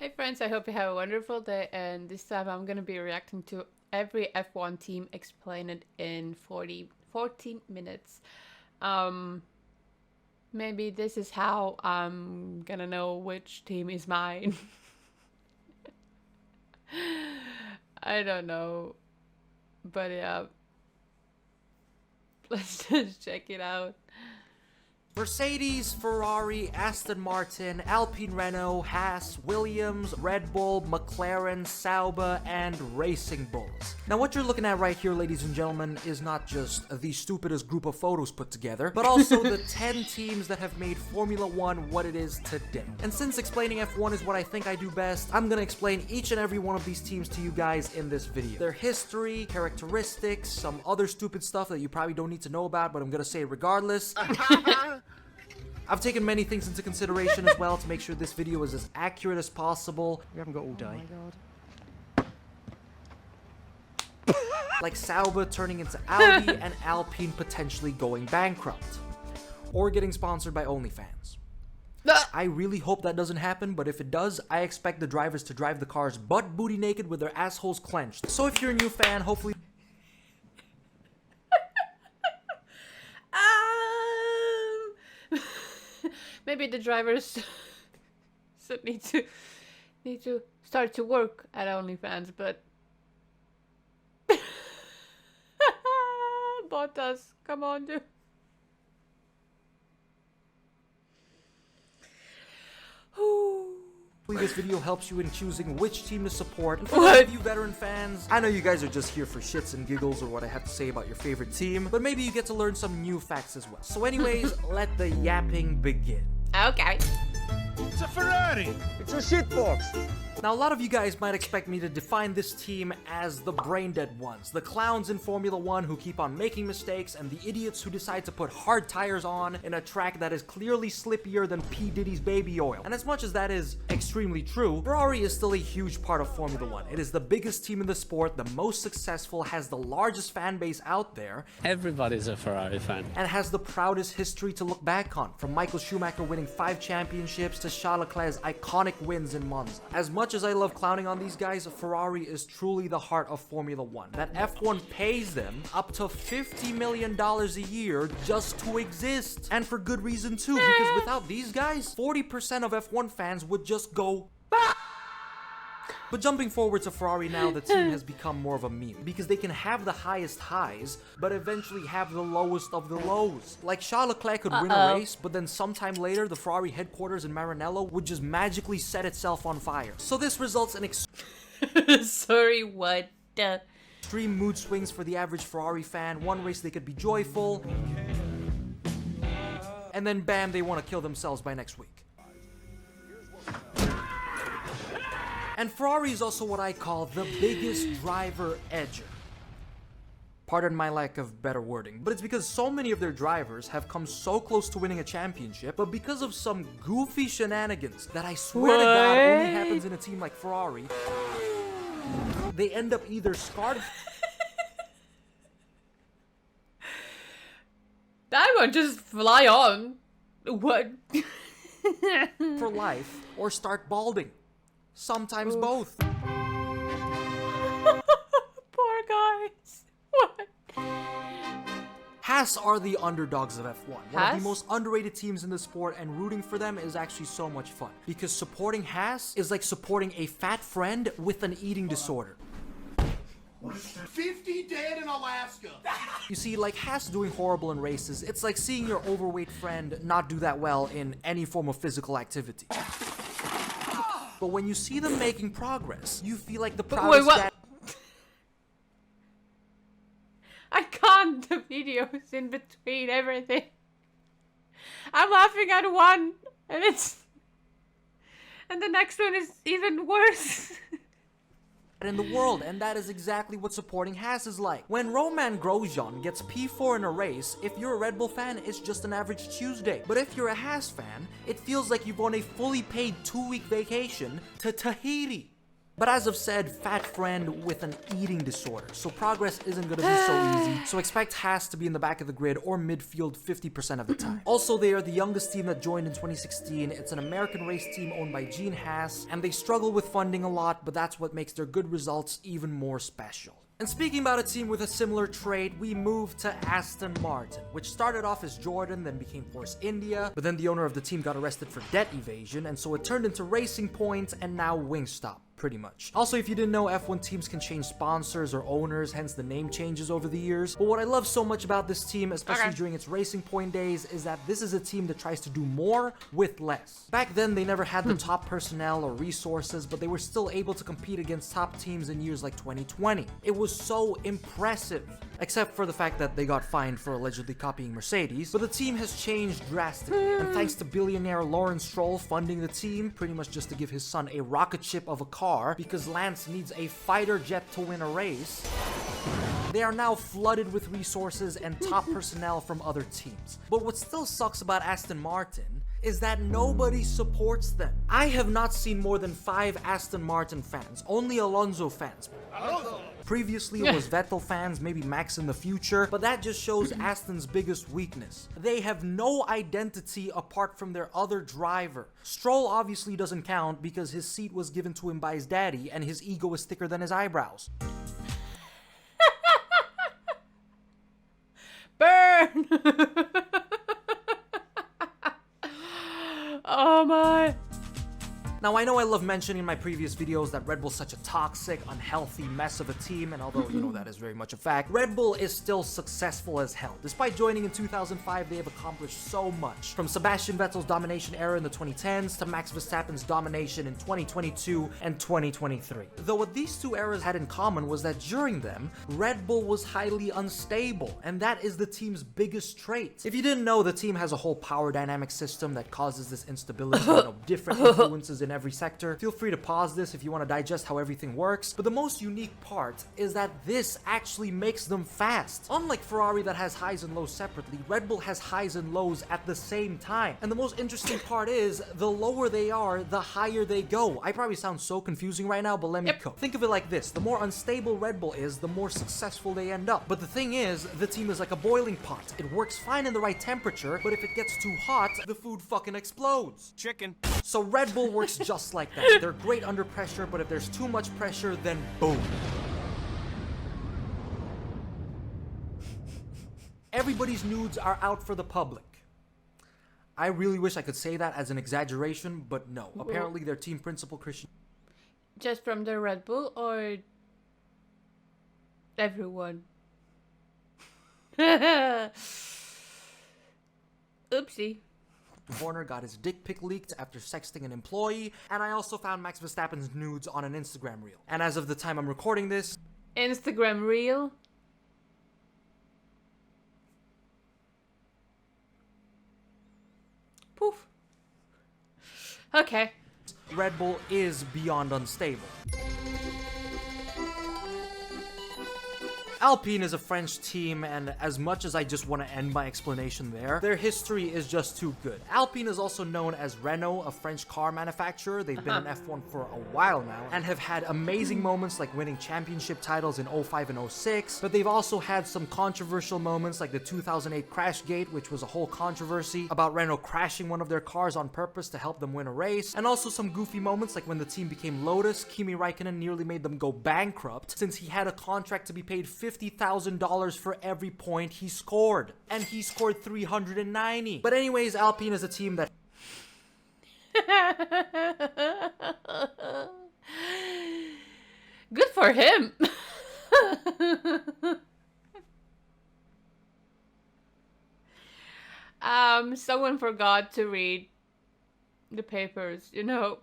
Hey friends, I hope you have a wonderful day, and this time I'm gonna be reacting to every F1 team, explain it in 14 minutes. Um, Maybe this is how I'm gonna know which team is mine. I don't know, but yeah, let's just check it out. Mercedes, Ferrari, Aston Martin, Alpine, Renault, Haas, Williams, Red Bull, McLaren, Sauber, and Racing Bulls. Now what you're looking at right here, ladies and gentlemen, is not just the stupidest group of photos put together, but also the 10 teams that have made Formula 1 what it is today. And since explaining F1 is what I think I do best, I'm gonna explain each and every one of these teams to you guys in this video. Their history, characteristics, some other stupid stuff that you probably don't need to know about, but I'm gonna say it regardless. I've taken many things into consideration as well to make sure this video is as accurate as possible. We haven't got all day. Oh my god. Like Sauber turning into Audi and Alpine potentially going bankrupt. Or getting sponsored by OnlyFans. I really hope that doesn't happen, but if it does, I expect the drivers to drive the cars butt booty naked with their assholes clenched. So if you're a new fan, hopefully... Maybe the drivers need to start to work at OnlyFans, but Bottas, come on, dude. Hopefully this video helps you in choosing which team to support. And for those of you veteran fans, I know you guys are just here for shits and giggles or what I have to say about your favorite team, but maybe you get to learn some new facts as well. So anyways, let the yapping begin. Okay. It's a Ferrari! It's a shitbox! Now, a lot of you guys might expect me to define this team as the brain-dead ones, the clowns in Formula 1 who keep on making mistakes, and the idiots who decide to put hard tires on in a track that is clearly slippier than P. Diddy's baby oil. And as much as that is extremely true, Ferrari is still a huge part of Formula 1. It is the biggest team in the sport, the most successful, has the largest fan base out there. Everybody's a Ferrari fan. And has the proudest history to look back on, from Michael Schumacher winning 5 championships to Charles Leclerc's iconic wins in Monza. As much as I love clowning on these guys, Ferrari is truly the heart of Formula 1. That F1 pays them up to $50 million a year just to exist. And for good reason too, because without these guys, 40% of F1 fans would just go... But jumping forward to Ferrari now, the team has become more of a meme, because they can have the highest highs, but eventually have the lowest of the lows. Like Charles Leclerc could win a race, but then sometime later, the Ferrari headquarters in Maranello would just magically set itself on fire. So this results in Sorry, what? Extreme mood swings for the average Ferrari fan. One race they could be joyful, and then bam, they want to kill themselves by next week. And Ferrari is also what I call the biggest driver edger. Pardon my lack of better wording, but it's because so many of their drivers have come so close to winning a championship, but because of some goofy shenanigans that I swear to God only happens in a team like Ferrari, they end up either scarred That one just fly on. What? for life or start balding. Sometimes both. Poor guys. What? Haas are the underdogs of F1. One of Haas? the most underrated teams in the sport, and rooting for them is actually so much fun. Because supporting Haas is like supporting a fat friend with an eating disorder. 50 dead in Alaska! You see, like Haas doing horrible in races, it's like seeing your overweight friend not do that well in any form of physical activity. But when you see them making progress, you feel like the proudest dad. I can't. The videos in between everything. I'm laughing at one, and the next one is even worse. In the world, and that is exactly what supporting Haas is like. When Roman Grosjean gets P4 in a race, if you're a Red Bull fan, it's just an average Tuesday. But if you're a Haas fan, it feels like you've on a fully paid 2-week vacation to Tahiti. But as I've said, fat friend with an eating disorder, so progress isn't gonna be so easy. So expect Haas to be in the back of the grid or midfield 50% of the time. Also, they are the youngest team that joined in 2016. It's an American race team owned by Gene Haas, and they struggle with funding a lot, but that's what makes their good results even more special. And speaking about a team with a similar trait, we move to Aston Martin, which started off as Jordan, then became Force India, but then the owner of the team got arrested for debt evasion, and so it turned into Racing Point and now Wingstop. Pretty much. Also, if you didn't know, F1 teams can change sponsors or owners, hence the name changes over the years. But what I love so much about this team, especially during its Racing Point days, is that this is a team that tries to do more with less. Back then, they never had the top personnel or resources, but they were still able to compete against top teams in years like 2020. It was so impressive. Except for the fact that they got fined for allegedly copying Mercedes, but the team has changed drastically, and thanks to billionaire Lawrence Stroll funding the team, pretty much just to give his son a rocket ship of a car, because Lance needs a fighter jet to win a race, they are now flooded with resources and top personnel from other teams. But what still sucks about Aston Martin is that nobody supports them. I have not seen more than 5 Aston Martin fans, only Alonso fans. Previously it was Vettel fans, maybe Max in the future, but that just shows Aston's biggest weakness. They have no identity apart from their other driver. Stroll obviously doesn't count because his seat was given to him by his daddy and his ego is thicker than his eyebrows. Burn! Oh my. Now, I know I love mentioning in my previous videos that Red Bull's such a toxic, unhealthy mess of a team, and although, you know, that is very much a fact, Red Bull is still successful as hell. Despite joining in 2005, they have accomplished so much. From Sebastian Vettel's domination era in the 2010s to Max Verstappen's domination in 2022 and 2023. Though what these two eras had in common was that during them, Red Bull was highly unstable, and that is the team's biggest trait. If you didn't know, the team has a whole power dynamic system that causes this instability, you know, different influences in every sector. Feel free to pause this if you want to digest how everything works, but the most unique part is that this actually makes them fast. Unlike Ferrari that has highs and lows separately, Red Bull has highs and lows at the same time. And the most interesting part is, the lower they are, the higher they go. I probably sound so confusing right now, but let me go. Think of it like this: the more unstable Red Bull is, the more successful they end up. But the thing is, the team is like a boiling pot. It works fine in the right temperature, but if it gets too hot, the food fucking explodes. Chicken. So Red Bull works just like that. They're great under pressure, but if there's too much pressure, then boom. Everybody's nudes are out for the public. I really wish I could say that as an exaggeration, but no. Apparently their team principal Christian... Just from the Red Bull or everyone? Oopsie. Horner got his dick pic leaked after sexting an employee, and I also found Max Verstappen's nudes on an Instagram reel. And as of the time I'm recording this... Instagram reel? Poof. Okay. Red Bull is beyond unstable. Alpine is a French team, and as much as I just want to end my explanation there, their history is just too good. Alpine is also known as Renault, a French car manufacturer. They've been in F1 for a while now, and have had amazing moments like winning championship titles in 05 and 06, but they've also had some controversial moments like the 2008 crash gate, which was a whole controversy about Renault crashing one of their cars on purpose to help them win a race, and also some goofy moments like when the team became Lotus, Kimi Räikkönen nearly made them go bankrupt since he had a contract to be paid $50,000 for every point he scored. And he scored 390. But anyways, Alpine is a team that... Good for him. Someone forgot to read the papers, you know.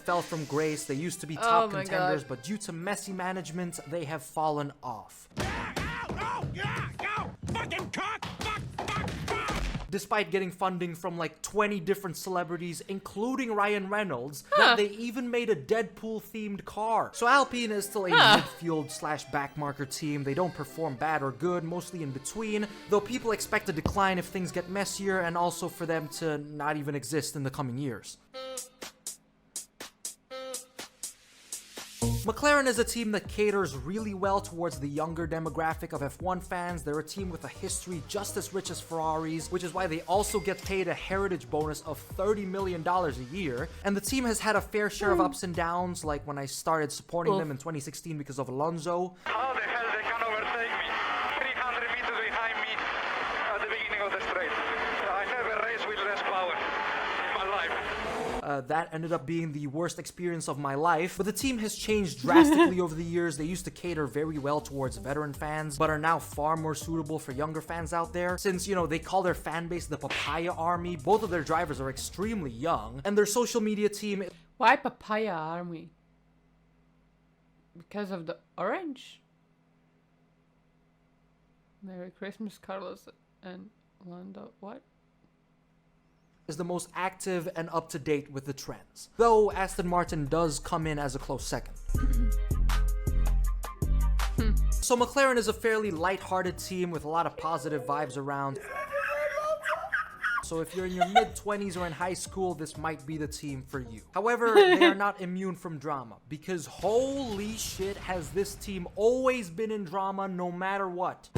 fell from grace. They used to be top contenders, but due to messy management, they have fallen off. despite getting funding from like 20 different celebrities, including Ryan Reynolds, that they even made a Deadpool-themed car. So Alpine is still a midfield / backmarker team. They don't perform bad or good, mostly in between, though people expect a decline if things get messier, and also for them to not even exist in the coming years. McLaren is a team that caters really well towards the younger demographic of F1 fans. They're a team with a history just as rich as Ferrari's, which is why they also get paid a heritage bonus of $30 million a year. And the team has had a fair share of ups and downs, like when I started supporting them in 2016 because of Alonso. How the hell they can overtake me? 300 meters behind me at the beginning of the straight. I never raced with less power in my life. That ended up being the worst experience of my life, but the team has changed drastically over the years. They used to cater very well towards veteran fans, but are now far more suitable for younger fans out there. Since, you know, they call their fan base the Papaya Army, both of their drivers are extremely young, and their social media team... Why Papaya Army? Because of the orange? Merry Christmas, Carlos and Lando. What? is the most active and up-to-date with the trends, though Aston Martin does come in as a close second. So McLaren is a fairly light-hearted team with a lot of positive vibes around. So if you're in your mid-20s or in high school, this might be the team for you. However, they are not immune from drama, because holy shit has this team always been in drama no matter what.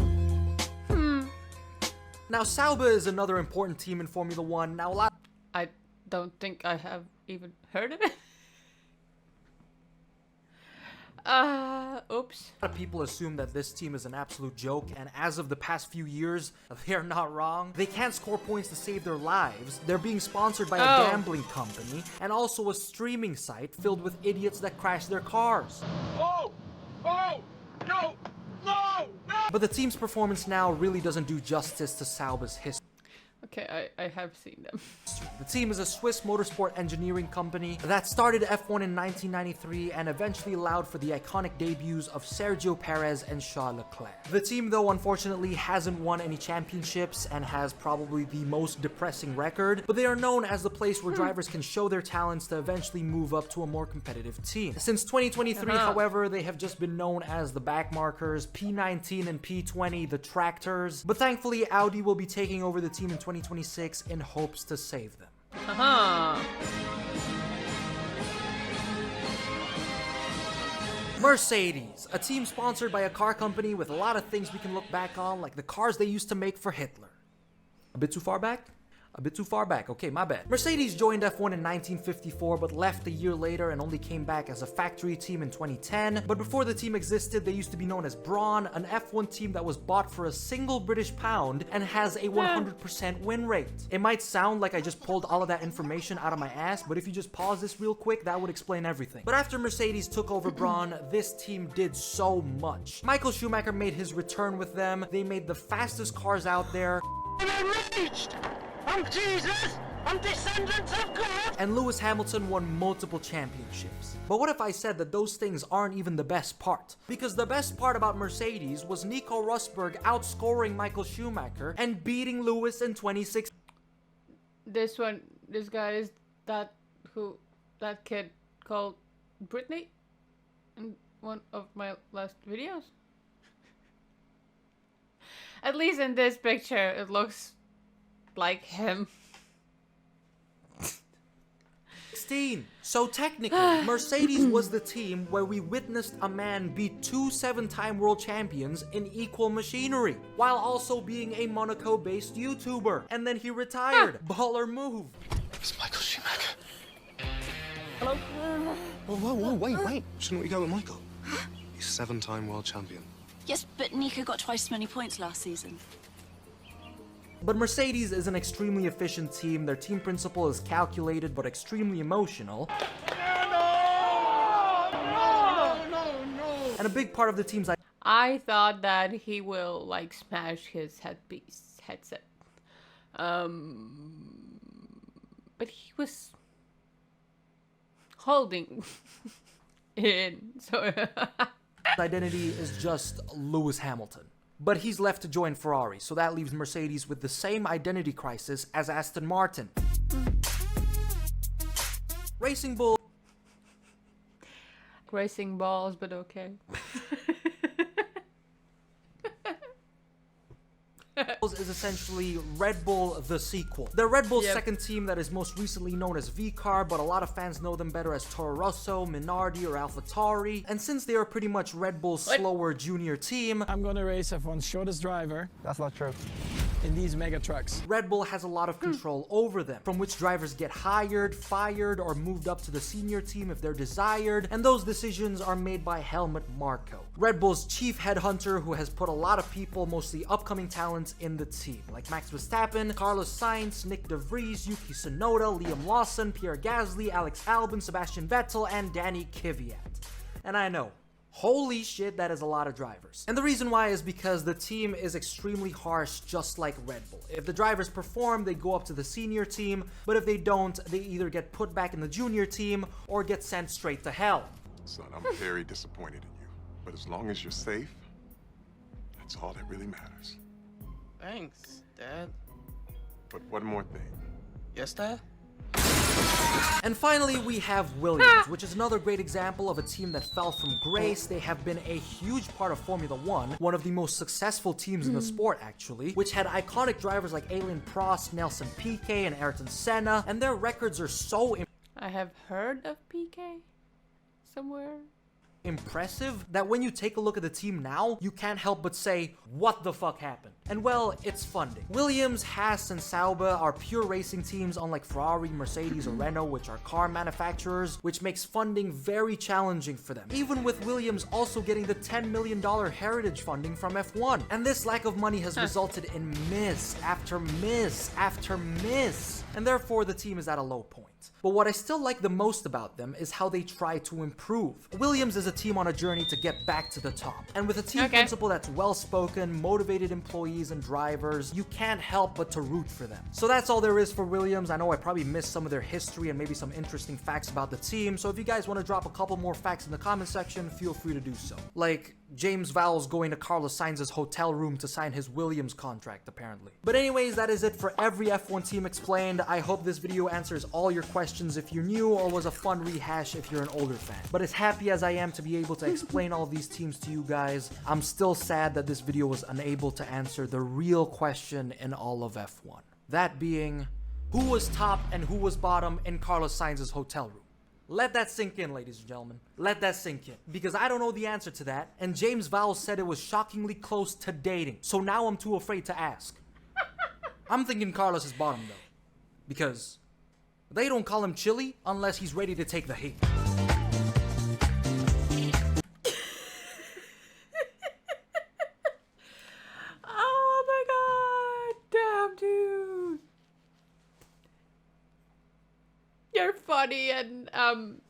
Now, Sauber is another important team in Formula 1. Now, I don't think I have even heard of it. Oops. A lot of people assume that this team is an absolute joke, and as of the past few years, they're not wrong. They can't score points to save their lives. They're being sponsored by a gambling company, and also a streaming site filled with idiots that crash their cars. Oh! Oh! No! No! No! But the team's performance now really doesn't do justice to Sauber's history. Okay, I have seen them. The team is a Swiss motorsport engineering company that started F1 in 1993 and eventually allowed for the iconic debuts of Sergio Perez and Charles Leclerc. The team, though, unfortunately hasn't won any championships and has probably the most depressing record, but they are known as the place where drivers can show their talents to eventually move up to a more competitive team. Since 2023, however, they have just been known as the backmarkers, P19 and P20, the tractors, but thankfully Audi will be taking over the team in 2026 in hopes to save them. Mercedes, a team sponsored by a car company with a lot of things we can look back on, like the cars they used to make for Hitler. A bit too far back? A bit too far back, okay, my bad. Mercedes joined F1 in 1954, but left a year later and only came back as a factory team in 2010. But before the team existed, they used to be known as Brawn, an F1 team that was bought for a single British pound and has a 100% win rate. It might sound like I just pulled all of that information out of my ass, but if you just pause this real quick, that would explain everything. But after Mercedes took over Brawn, this team did so much. Michael Schumacher made his return with them. They made the fastest cars out there. I'm Jesus! I'm descendant of God! And Lewis Hamilton won multiple championships. But what if I said that those things aren't even the best part? Because the best part about Mercedes was Nico Rosberg outscoring Michael Schumacher and beating Lewis in 2016. This guy is that kid called Brittany in one of my last videos. At least in this picture, it looks like him. 16. So technically, Mercedes was the team where we witnessed a man beat two 7-time world champions in equal machinery, while also being a Monaco-based YouTuber. And then he retired. Baller move. It's Michael Schumacher. Hello? Whoa, wait. Shouldn't we go with Michael? He's 7-time world champion. Yes, but Nico got twice as many points last season. But Mercedes is an extremely efficient team. Their team principle is calculated but extremely emotional. And a big part of the team's I thought that he will like smash his headset. But he was holding in, so identity is just Lewis Hamilton. But he's left to join Ferrari, so that leaves Mercedes with the same identity crisis as Aston Martin. Racing Bull Racing balls, but okay. is essentially Red Bull the sequel. They're Red Bull's Yep. second team that is most recently known as VCAR, but a lot of fans know them better as Toro Rosso, Minardi, or AlphaTauri. And since they are pretty much Red Bull's What? slower junior team, I'm gonna race F1's shortest driver That's not true. in these mega trucks. Red Bull has a lot of control over them, from which drivers get hired, fired, or moved up to the senior team if they're desired, and those decisions are made by Helmut Marko, Red Bull's chief headhunter, who has put a lot of people, mostly upcoming talents, in the team, like Max Verstappen, Carlos Sainz, Nick De Vries, Yuki Tsunoda, Liam Lawson, Pierre Gasly, Alex Albon, Sebastian Vettel, and Danny Kvyat. And I know, holy shit, that is a lot of drivers. And the reason why is because the team is extremely harsh, just like Red Bull. If the drivers perform, they go up to the senior team, but if they don't, they either get put back in the junior team or get sent straight to hell. Son, I'm very disappointed in you. But as long as you're safe, that's all that really matters. Thanks, Dad. But one more thing. Yes, Dad? And finally, we have Williams, which is another great example of a team that fell from grace. They have been a huge part of Formula One, one of the most successful teams in the sport, actually, which had iconic drivers like Alain Prost, Nelson Piquet, and Ayrton Senna, and their records are so I have heard of PK somewhere. impressive that when you take a look at the team now, you can't help but say, what the fuck happened? And well, it's funding. Williams, Haas, and Sauber are pure racing teams, unlike Ferrari, Mercedes, or Renault, which are car manufacturers, which makes funding very challenging for them. Even with Williams also getting the $10 million heritage funding from F1. And this lack of money has resulted in miss after miss after miss. And therefore, the team is at a low point. But what I still like the most about them is how they try to improve. Williams is a team on a journey to get back to the top. And with a team principle that's well-spoken, motivated employees and drivers, you can't help but to root for them. So that's all there is for Williams. I know I probably missed some of their history and maybe some interesting facts about the team. So if you guys want to drop a couple more facts in the comment section, feel free to do so. Like James Vowles going to Carlos Sainz's hotel room to sign his Williams contract, apparently. But anyways, that is it for every F1 team explained. I hope this video answers all your questions if you're new, or was a fun rehash if you're an older fan. But as happy as I am to be able to explain all these teams to you guys, I'm still sad that this video was unable to answer the real question in all of F1. That being, who was top and who was bottom in Carlos Sainz's hotel room? Let that sink in, ladies and gentlemen. Let that sink in. Because I don't know the answer to that, and James Vowles said it was shockingly close to dating. So now I'm too afraid to ask. I'm thinking Carlos is bottom, though. Because they don't call him Chili unless he's ready to take the heat. Oh my god! Damn, dude! You're funny, and I'm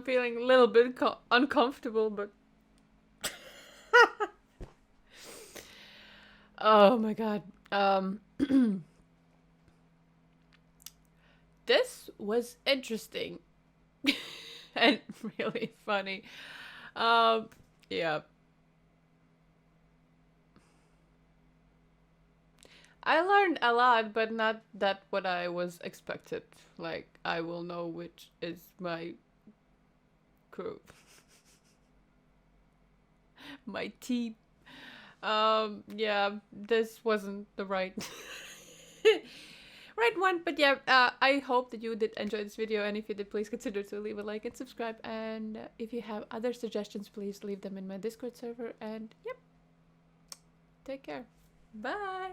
feeling a little bit uncomfortable, but oh my god. This was interesting and really funny. Yeah. I learned a lot, but not that what I was expected. Like, I will know which is my crew. My team. Yeah, this wasn't the right right one, but yeah, I hope that you did enjoy this video, and if you did, please consider to leave a like and subscribe, and if you have other suggestions, please leave them in my Discord server, and yep, take care, bye.